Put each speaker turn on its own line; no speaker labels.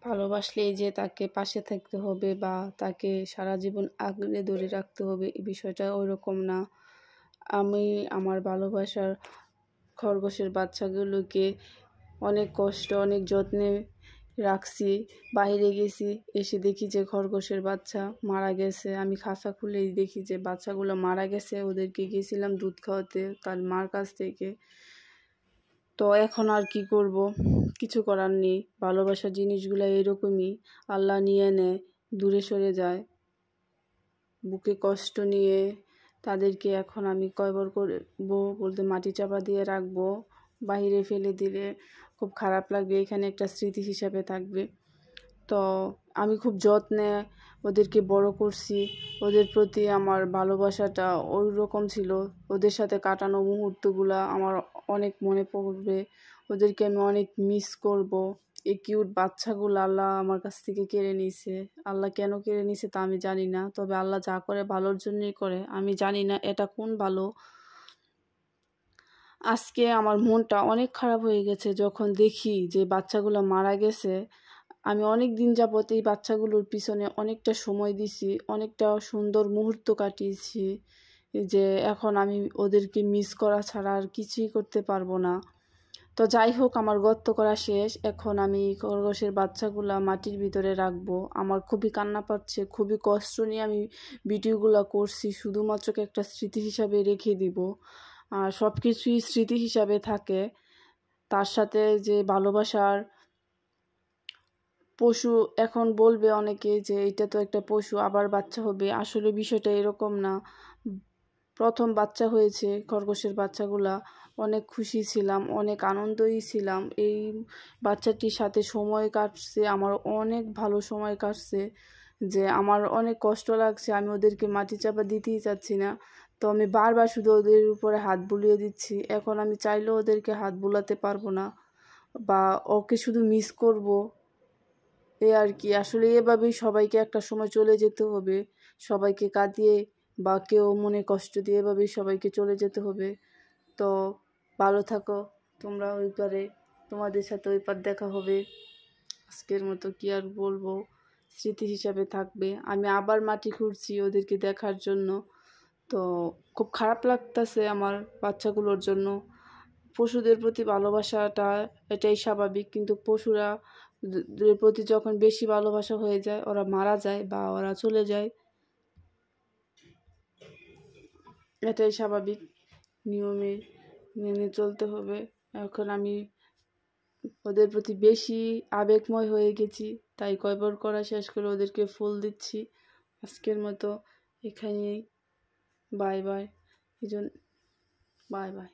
ভালোবাসলেই যে তাকে পাশে থাকতে হবে বা তাকে সারা জীবন আগলে ধরে রাখতে হবে, এই বিষয়টা ওইরকম না। আমি আমার ভালোবাসার খরগোশের বাচ্চাগুলোকে অনেক কষ্ট, অনেক যত্নে রাখছি। বাইরে গেছি, এসে দেখি যে খরগোশের বাচ্চা মারা গেছে। আমি খাঁচা খুলেই দেখি যে বাচ্চাগুলো মারা গেছে। ওদেরকে গেছিলাম দুধ খাওয়াতে তার মার কাছ থেকে। তো এখন আর কি করব, কিছু করার নেই। ভালোবাসার জিনিসগুলো এরকমই, আল্লাহ নিয়ে নেয়, দূরে সরে যায়। বুকে কষ্ট নিয়ে তাদেরকে এখন আমি কয়বার করবো বলতে মাটি চাপা দিয়ে রাখবো। বাইরে ফেলে দিলে খুব খারাপ লাগবে, এখানে একটা স্মৃতি হিসাবে থাকবে। তো আমি খুব যত্নে ওদেরকে বড় করছি। ওদের প্রতি আমার ভালোবাসাটা ওই রকম ছিল। ওদের সাথে কাটানো মুহূর্তগুলো আমার অনেক মনে পড়বে। ওদেরকে আমি অনেক মিস করব। এই কিউট বাচ্চাগুলো আল্লাহ আমার কাছ থেকে কেড়ে নিয়েছে। আল্লাহ কেন কেড়ে নিয়েছে তা আমি জানি না, তবে আল্লাহ যা করে ভালোর জন্যই করে। আমি জানি না এটা কোন ভালো। আজকে আমার মনটা অনেক খারাপ হয়ে গেছে যখন দেখি যে বাচ্চাগুলো মারা গেছে। আমি অনেক দিন যাবত এই বাচ্চাগুলোর পিছনে অনেকটা সময় দিছি, অনেকটা সুন্দর মুহূর্ত কাটিয়েছি, যে এখন আমি ওদেরকে মিস করা ছাড়া আর কিছুই করতে পারবো না। তো যাই হোক, আমার গর্ত করা শেষ। এখন আমি খরগোশের বাচ্চাগুলা মাটির ভিতরে রাখবো। আমার খুবই কান্না পাচ্ছে, খুবই কষ্ট নিয়ে আমি ভিডিওগুলো করছি, শুধুমাত্র একটা স্মৃতি হিসাবে রেখে দিব। আর সব কিছুই স্মৃতি হিসাবে থাকে। তার সাথে যে ভালোবাসার পশু, এখন বলবে অনেকে যে এটা তো একটা পশু, আবার বাচ্চা হবে। আসলে বিষয়টা এরকম না। প্রথম বাচ্চা হয়েছে খরগোশের বাচ্চাগুলা, অনেক খুশি ছিলাম, অনেক আনন্দই ছিলাম। এই বাচ্চাটির সাথে সময় কাটছে, আমার অনেক ভালো সময় কাটছে, যে আমার অনেক কষ্ট লাগছে। আমি ওদেরকে মাটি চাপা দিতেই চাচ্ছি না, তো আমি বারবার শুধু ওদের উপরে হাত বুলিয়ে দিচ্ছি। এখন আমি চাইলেও ওদেরকে হাত বুলাতে পারবো না, বা ওকে শুধু মিস করব, এ আর কি। আসলে এভাবেই সবাইকে একটা সময় চলে যেতে হবে, সবাইকে কাঁদিয়ে বা কেউ মনে কষ্ট দিয়ে এভাবেই সবাইকে চলে যেতে হবে। তো ভালো থাকো তোমরা। ওই পারে তোমাদের সাথে ওই পার দেখা হবে। আজকের মতো কি আর বলবো, স্মৃতি হিসাবে থাকবে। আমি আবার মাটি খুঁড়ছি ওদেরকে দেখার জন্য। তো খুব খারাপ লাগতেছে আমার বাচ্চাগুলোর জন্য। পশুদের প্রতি ভালোবাসাটা এটাই স্বাভাবিক, কিন্তু পশুরা প্রতি যখন বেশি ভালোবাসা হয়ে যায়, ওরা মারা যায় বা ওরা চলে যায়, এটাই স্বাভাবিক, নিয়মে মেনে চলতে হবে। এখন আমি ওদের প্রতি বেশি আবেগময় হয়ে গেছি, তাই কয়বার করা শেষ করে ওদেরকে ফুল দিচ্ছি। আজকের মতো এখানেই, বাই বাই। Bye bye.